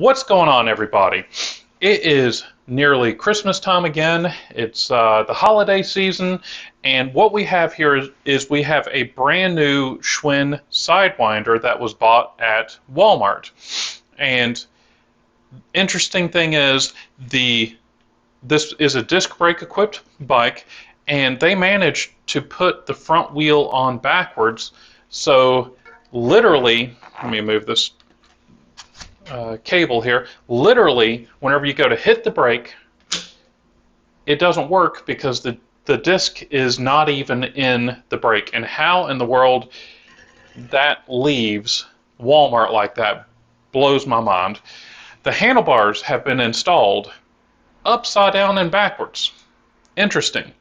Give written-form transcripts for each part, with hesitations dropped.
What's going on, everybody? It is nearly Christmas time again. It's the holiday season, and what we have here is we have a brand new Schwinn Sidewinder that was bought at Walmart. And interesting thing is, this is a disc brake equipped bike, and they managed to put the front wheel on backwards. So literally, let me move this cable here. Literally, whenever you go to hit the brake, it doesn't work because the disc is not even in the brake. And how in the world that leaves Walmart like that blows my mind. The handlebars have been installed upside down and backwards. Interesting.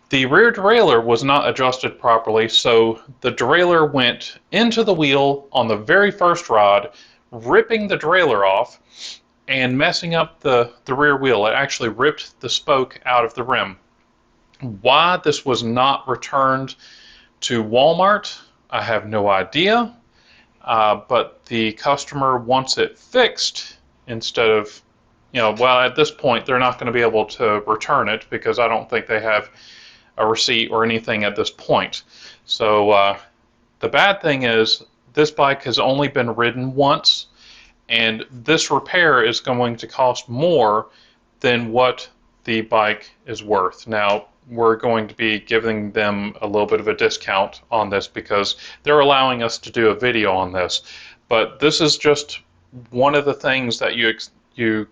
The rear derailleur was not adjusted properly, so the derailleur went into the wheel on the very first rod, ripping the derailleur off and messing up the rear wheel. It actually ripped the spoke out of the rim. Why this was not returned to Walmart, I have no idea, but the customer wants it fixed instead of, well, at this point they're not going to be able to return it because I don't think they have a receipt or anything at this point. So the bad thing is this bike has only been ridden once, and this repair is going to cost more than what the bike is worth. Now, we're going to be giving them a little bit of a discount on this because they're allowing us to do a video on this. But this is just one of the things that you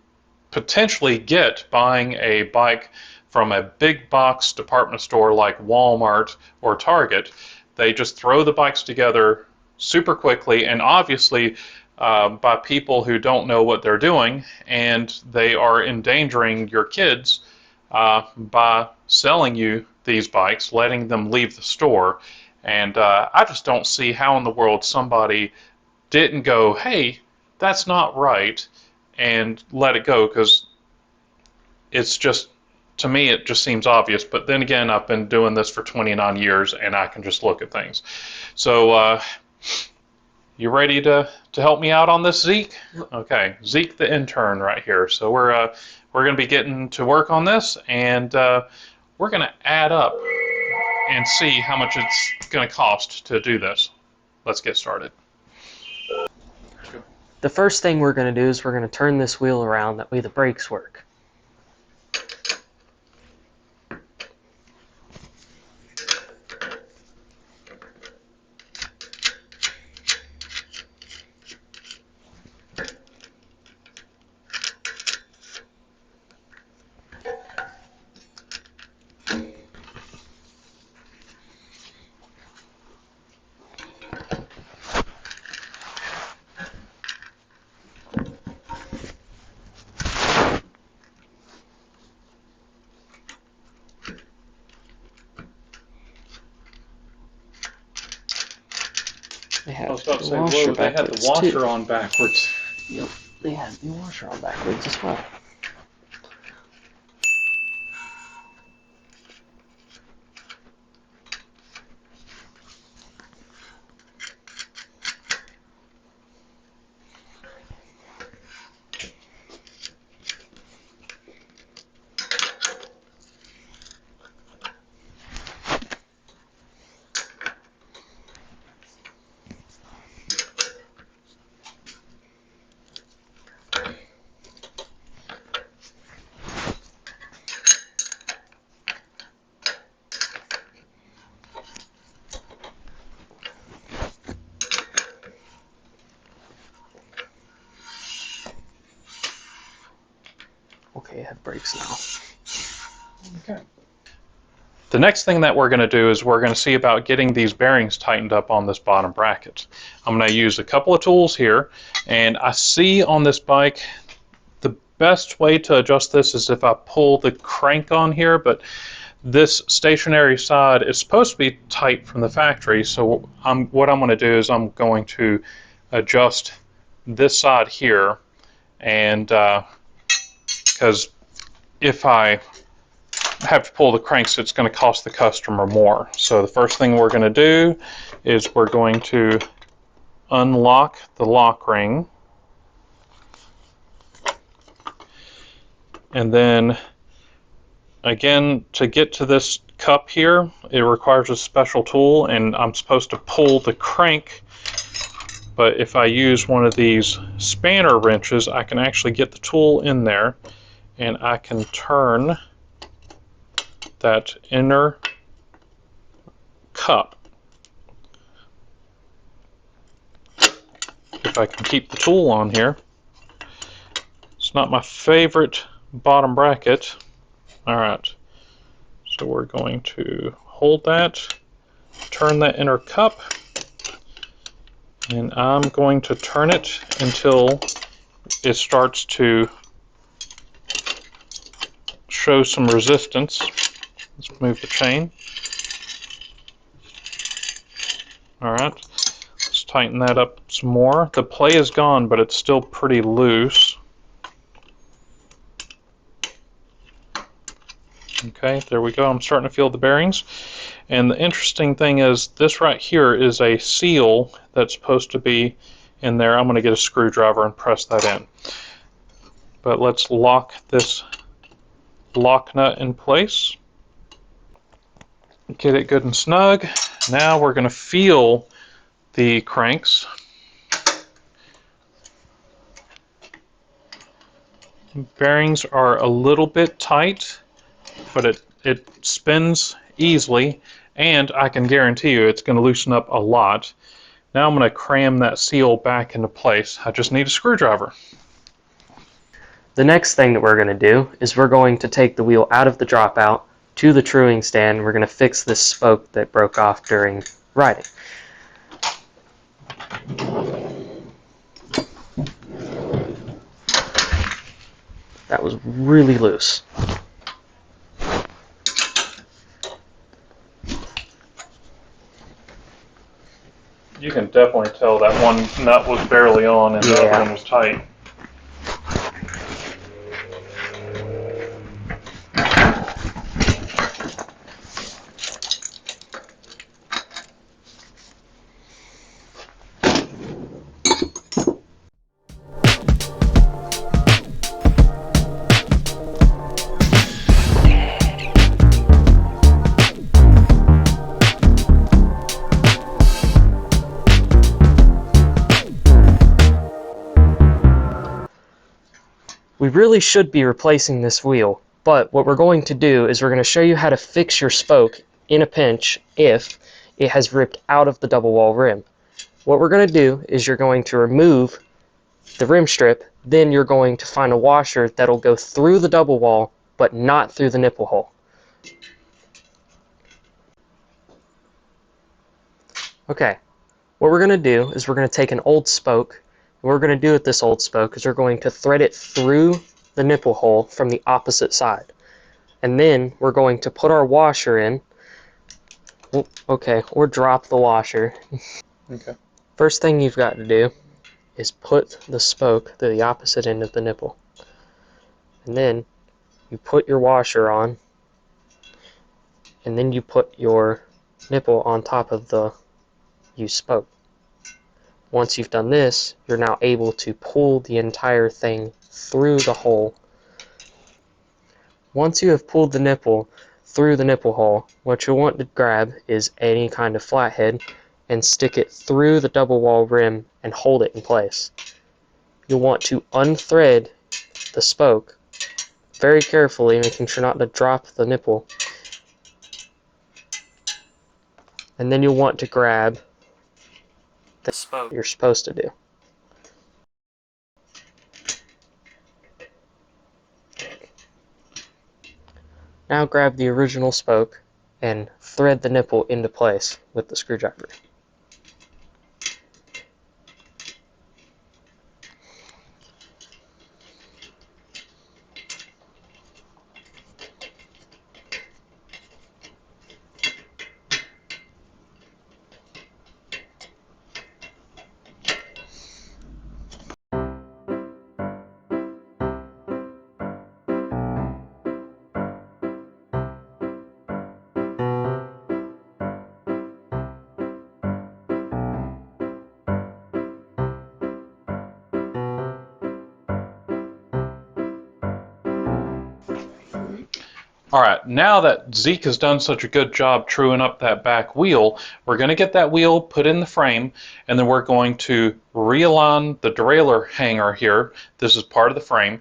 potentially get buying a bike from a big box department store like Walmart or Target. They just throw the bikes together super quickly, and obviously by people who don't know what they're doing, and they are endangering your kids by selling you these bikes, letting them leave the store. And I just don't see how in the world somebody didn't go, hey, that's not right, and let it go, because it's just, to me, it just seems obvious. But then again, I've been doing this for 29 years, and I can just look at things. So, you ready to help me out on this, Zeke? Okay, Zeke the intern right here. So we're going to be getting to work on this, and we're going to add up and see how much it's going to cost to do this. Let's get started. The first thing we're going to do is we're going to turn this wheel around, that way the brakes work. I was about to say, whoa, they had the washer on backwards. Yep, they had the washer on backwards as well. Okay, I have brakes now. Okay. The next thing that we're going to do is we're going to see about getting these bearings tightened up on this bottom bracket. I'm going to use a couple of tools here, and I see on this bike the best way to adjust this is if I pull the crank on here, but this stationary side is supposed to be tight from the factory, so what I'm going to do is I'm going to adjust this side here, and because if I have to pull the cranks, it's going to cost the customer more. So the first thing we're going to do is we're going to unlock the lock ring, And then again, to get to this cup here, it requires a special tool, and I'm supposed to pull the crank, but if I use one of these spanner wrenches, I can actually get the tool in there, and I can turn that inner cup. If I can keep the tool on here. It's not my favorite bottom bracket. Alright, so we're going to hold that, turn that inner cup, and I'm going to turn it until it starts to show some resistance. Let's move the chain. Alright, let's tighten that up some more. The play is gone, but it's still pretty loose. Okay, there we go. I'm starting to feel the bearings. And the interesting thing is this right here is a seal that's supposed to be in there. I'm going to get a screwdriver and press that in. But let's lock this lock nut in place. Get it good and snug. Now we're going to feel the cranks. Bearings are a little bit tight, but it spins easily, and I can guarantee you it's going to loosen up a lot. Now I'm going to cram that seal back into place. I just need a screwdriver. The next thing that we're going to do is we're going to take the wheel out of the dropout to the truing stand. We're going to fix this spoke that broke off during riding. That was really loose. You can definitely tell that one nut was barely on and the other one was tight. We really should be replacing this wheel, but what we're going to do is we're going to show you how to fix your spoke in a pinch if it has ripped out of the double wall rim. What we're going to do is you're going to remove the rim strip, then you're going to find a washer that'll go through the double wall but not through the nipple hole. Okay, what we're going to do is we're going to take an old spoke. What we're going to do with this old spoke is we're going to thread it through the nipple hole from the opposite side. And then we're going to put our washer in. Okay, or drop the washer. Okay. First thing you've got to do is put the spoke to the opposite end of the nipple. And then you put your washer on. And then you put your nipple on top of the used spoke. Once you've done this, you're now able to pull the entire thing through the hole. Once you have pulled the nipple through the nipple hole, what you'll want to grab is any kind of flathead and stick it through the double wall rim and hold it in place. You'll want to unthread the spoke very carefully, making sure not to drop the nipple. And then you'll want to grab the spoke you're supposed to do. Now grab the original spoke and thread the nipple into place with the screwdriver. All right, now that Zeke has done such a good job truing up that back wheel, we're going to get that wheel put in the frame, and then we're going to realign the derailleur hanger here. This is part of the frame.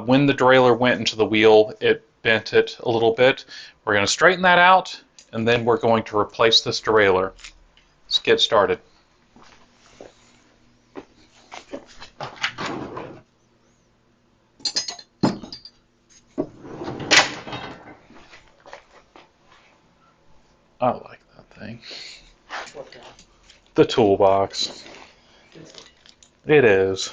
When the derailleur went into the wheel, it bent it a little bit. We're going to straighten that out, and then we're going to replace this derailleur. Let's get started. I like that thing. What guy? The toolbox. It is.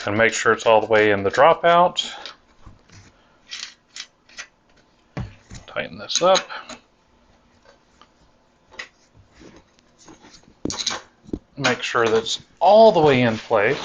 And make sure it's all the way in the dropout. Tighten this up. Make sure that's all the way in place.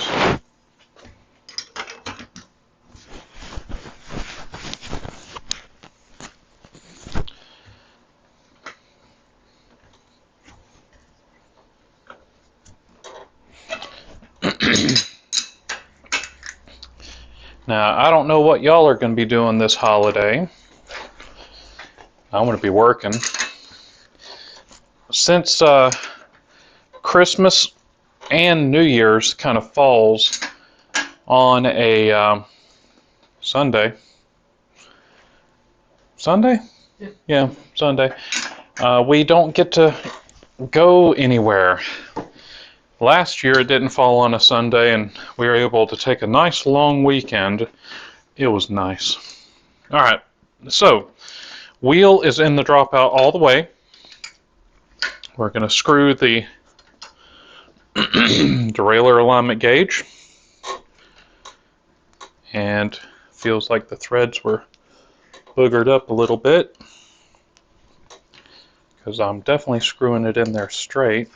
Now, I don't know what y'all are going to be doing this holiday. I'm going to be working. Since Christmas and New Year's kind of falls on a Sunday. Sunday? Yeah, Sunday. We don't get to go anywhere. Last year it didn't fall on a Sunday, and we were able to take a nice long weekend. It was nice. All right, so wheel is in the dropout all the way. We're going to screw the derailleur alignment gauge, and feels like the threads were boogered up a little bit because I'm definitely screwing it in there straight.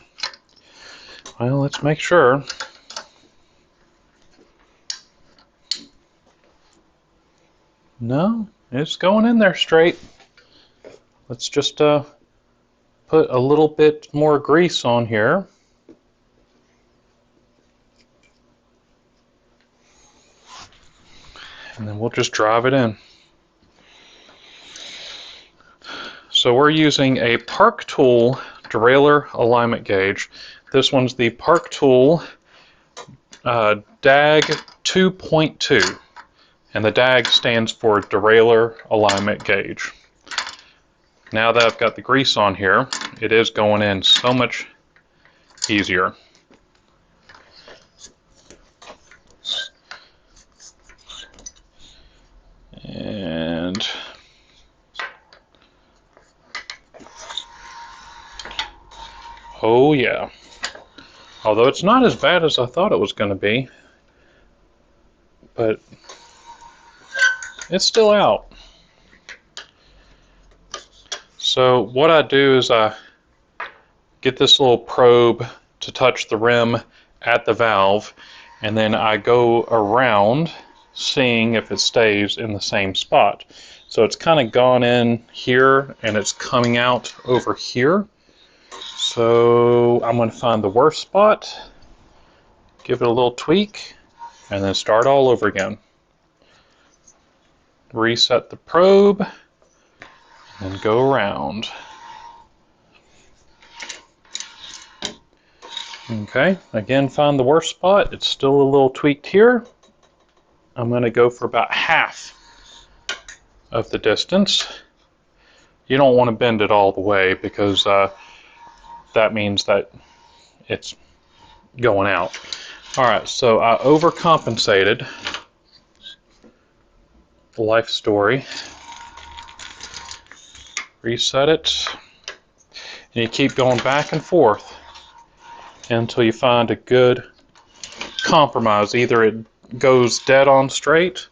Well, let's make sure. No, it's going in there straight. Let's just put a little bit more grease on here. And then we'll just drive it in. So we're using a Park Tool derailleur alignment gauge. This one's the Park Tool DAG 2.2, and the DAG stands for derailleur alignment gauge. Now that I've got the grease on here, it is going in so much easier. And oh yeah. Although it's not as bad as I thought it was going to be, but it's still out. So what I do is I get this little probe to touch the rim at the valve, and then I go around seeing if it stays in the same spot. So it's kind of gone in here and it's coming out over here. So I'm going to find the worst spot, give it a little tweak, and then start all over again. Reset the probe and go around. Okay, again, find the worst spot. It's still a little tweaked here. I'm going to go for about half of the distance. You don't want to bend it all the way because that means that it's going out. All right, so I overcompensated. Life story. Reset it, and you keep going back and forth until you find a good compromise. Either it goes dead on straight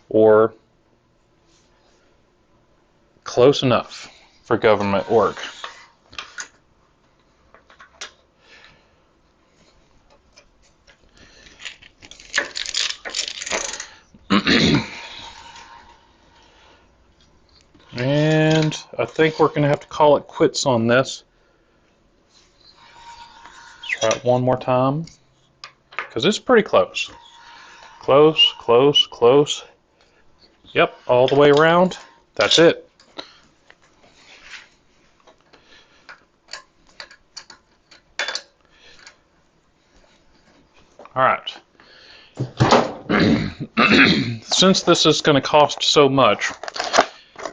or close enough for government work. And I think we're going to have to call it quits on this. Try it one more time, because it's pretty close. Close, close, close. Yep, all the way around. That's it. All right. Since this is going to cost so much,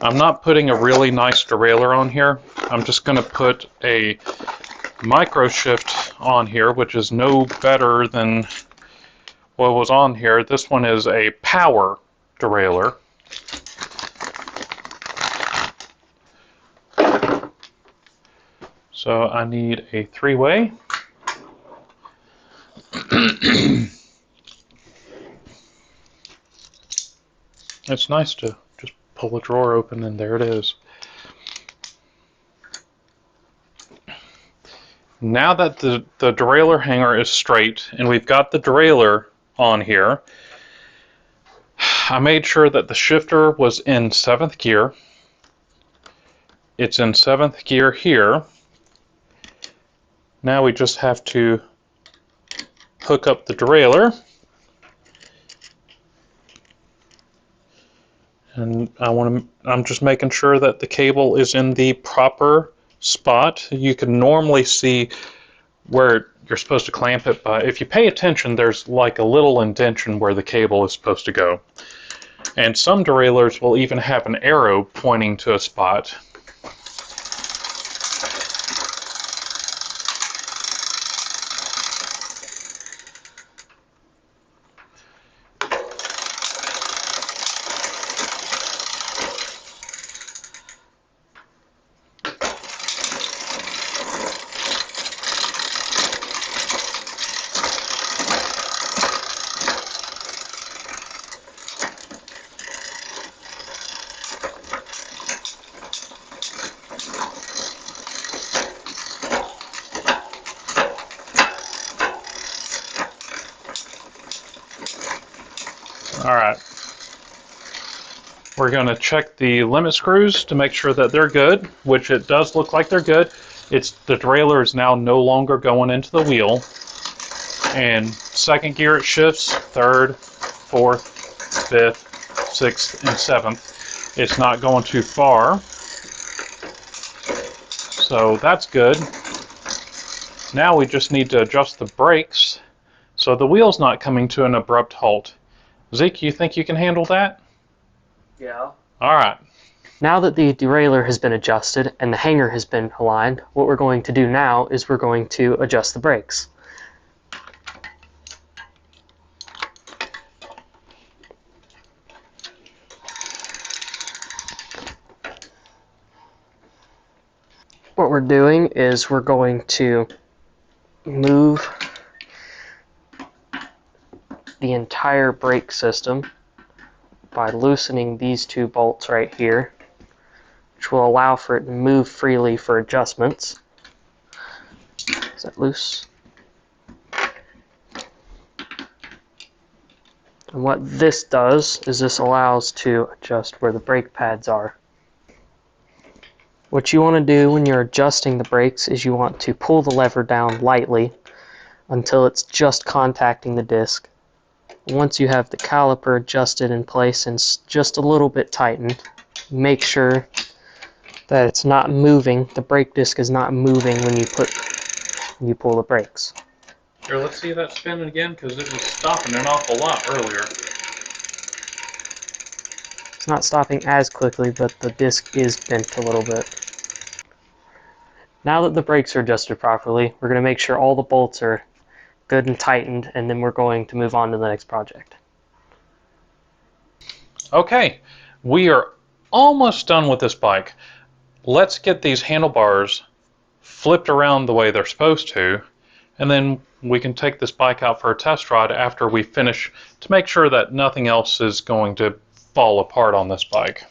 I'm not putting a really nice derailleur on here. I'm just going to put a micro shift on here, which is no better than what was on here. This one is a power derailleur. So I need a 3-way. It's nice to just pull a drawer open and there it is. Now that the derailleur hanger is straight and we've got the derailleur on here, I made sure that the shifter was in 7th gear. It's in 7th gear here. Now we just have to hook up the derailleur. And I'm just making sure that the cable is in the proper spot. You can normally see where you're supposed to clamp it, but if you pay attention, there's like a little indentation where the cable is supposed to go. And some derailleurs will even have an arrow pointing to a spot. All right. We're going to check the limit screws to make sure that they're good, which it does look like they're good. The derailleur is now no longer going into the wheel. And 2nd gear it shifts, 3rd, 4th, 5th, 6th, and 7th. It's not going too far. So that's good. Now we just need to adjust the brakes so the wheel's not coming to an abrupt halt. Zeke, you think you can handle that? Yeah. All right. Now that the derailleur has been adjusted and the hanger has been aligned, what we're going to do now is we're going to adjust the brakes. What we're doing is we're going to move the entire brake system by loosening these 2 bolts right here, which will allow for it to move freely for adjustments. Is that loose? And what this does is this allows to adjust where the brake pads are. What you want to do when you're adjusting the brakes is you want to pull the lever down lightly until it's just contacting the disc. Once you have the caliper adjusted in place and just a little bit tightened, make sure that it's not moving, the brake disc is not moving when you pull the brakes. Here, let's see that spinning again, because it was stopping an awful lot earlier. It's not stopping as quickly, but the disc is bent a little bit. Now that the brakes are adjusted properly, we're going to make sure all the bolts are good and tightened, and then we're going to move on to the next project. Okay, we are almost done with this bike. Let's get these handlebars flipped around the way they're supposed to, and then we can take this bike out for a test ride after we finish to make sure that nothing else is going to fall apart on this bike.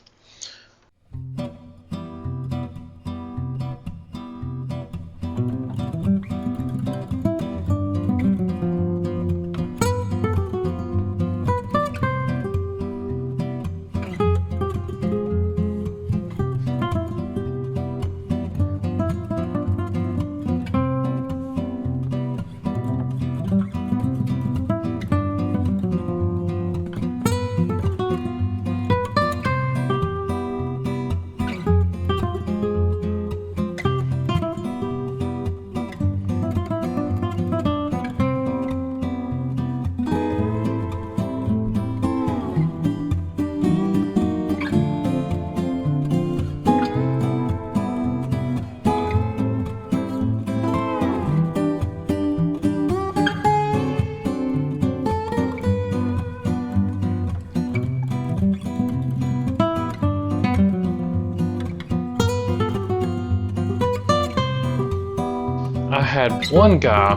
had one guy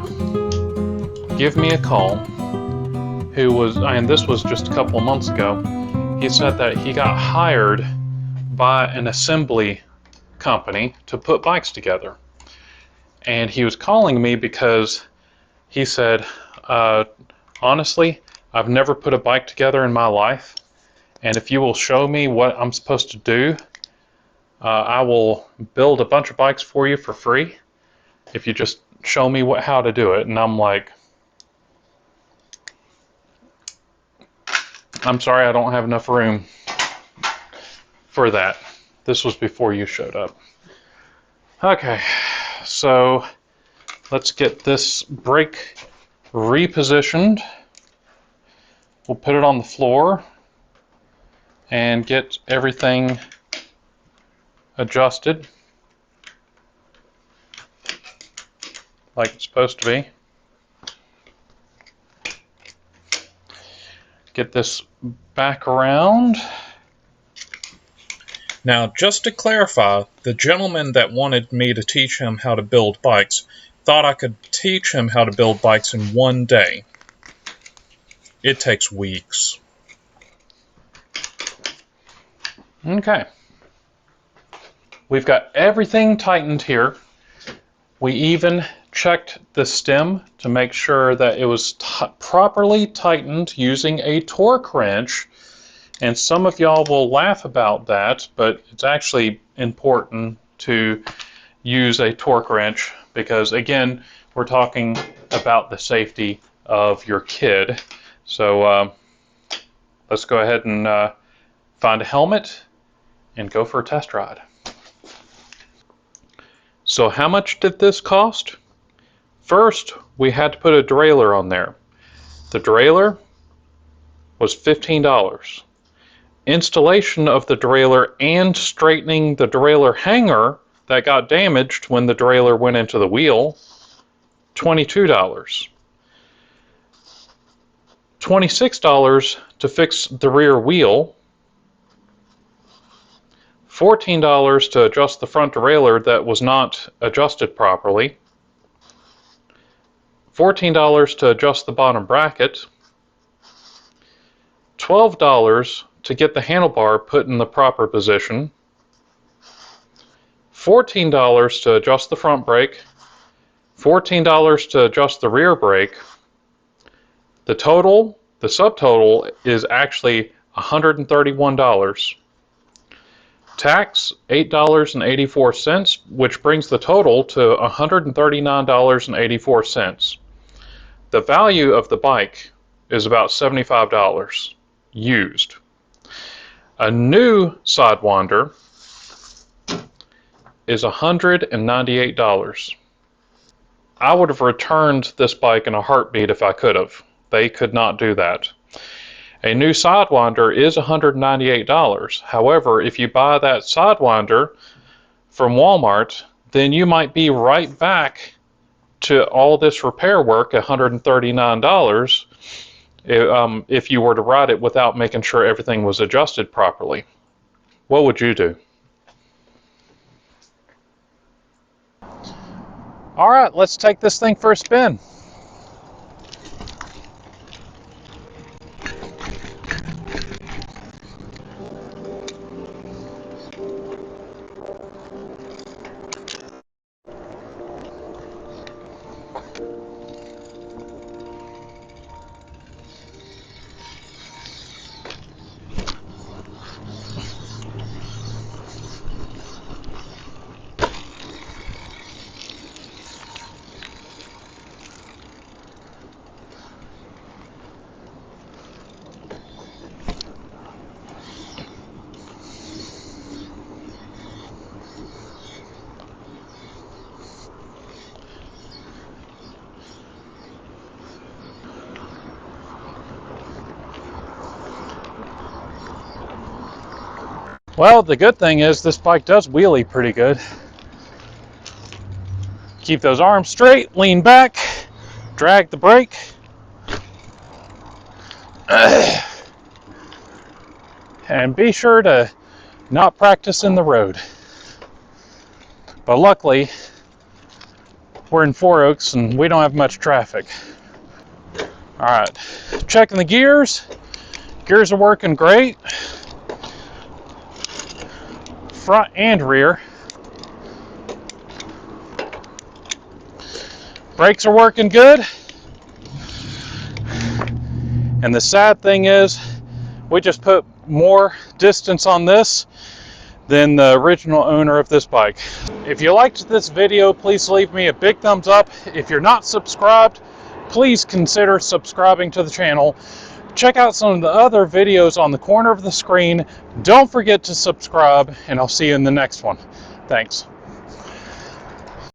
give me a call who was, and this was just a couple of months ago. He said that he got hired by an assembly company to put bikes together. And he was calling me because he said, honestly, I've never put a bike together in my life. And if you will show me what I'm supposed to do, I will build a bunch of bikes for you for free if you just show me how to do it. And I'm like, I'm sorry, I don't have enough room for that. This was before you showed up. Okay, so let's get this brake repositioned. We'll put it on the floor and get everything adjusted like it's supposed to be. Get this back around. Now, just to clarify, the gentleman that wanted me to teach him how to build bikes thought I could teach him how to build bikes in one day. It takes weeks. Okay. We've got everything tightened here. We even checked the stem to make sure that it was properly tightened using a torque wrench. And some of y'all will laugh about that, but it's actually important to use a torque wrench because, again, we're talking about the safety of your kid. So let's go ahead and find a helmet and go for a test ride. So how much did this cost? First, we had to put a derailleur on there. The derailleur was $15. Installation of the derailleur and straightening the derailleur hanger that got damaged when the derailleur went into the wheel, $22. $26 to fix the rear wheel, $14 to adjust the front derailleur that was not adjusted properly, $14 to adjust the bottom bracket, $12 to get the handlebar put in the proper position, $14 to adjust the front brake, $14 to adjust the rear brake. The subtotal is actually $131. Tax, $8.84, which brings the total to $139.84. The value of the bike is about $75 used. A new Sidewinder is $198. I would have returned this bike in a heartbeat if I could have. They could not do that. A new Sidewinder is $198. However, if you buy that Sidewinder from Walmart, then you might be right back to all this repair work, $139, if you were to ride it without making sure everything was adjusted properly. What would you do? All right, let's take this thing for a spin. Well, the good thing is this bike does wheelie pretty good. Keep those arms straight, lean back, drag the brake. And be sure to not practice in the road. But luckily, we're in Four Oaks and we don't have much traffic. All right, checking the gears. Gears are working great. Front and rear. Brakes are working good. And the sad thing is, we just put more distance on this than the original owner of this bike. If you liked this video, please leave me a big thumbs up. If you're not subscribed, please consider subscribing to the channel. Check out some of the other videos on the corner of the screen. Don't forget to subscribe, and I'll see you in the next one. Thanks.